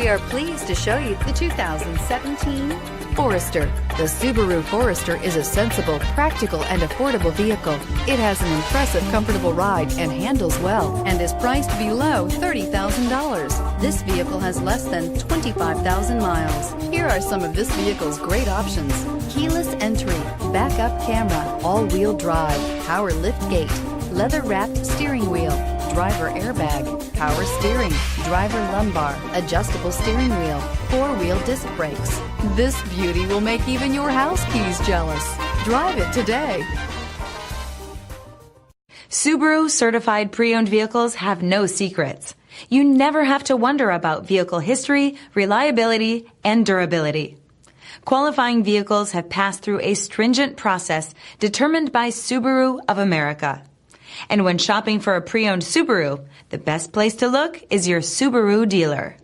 We are pleased to show you the 2017 Forester. The Subaru Forester is a sensible, practical, and affordable vehicle. It has an impressive, comfortable ride and handles well and is priced below $30,000. This vehicle has less than 25,000 miles. Here are some of this vehicle's great options: keyless entry, backup camera, all-wheel drive, power liftgate, leather-wrapped steering wheel, driver airbag, power steering, driver lumbar, adjustable steering wheel, four-wheel disc brakes. This beauty will make even your house keys jealous. Drive it today. Subaru certified pre-owned vehicles have no secrets. You never have to wonder about vehicle history, reliability, and durability. Qualifying vehicles have passed through a stringent process determined by Subaru of America. And when shopping for a pre-owned Subaru, the best place to look is your Subaru dealer.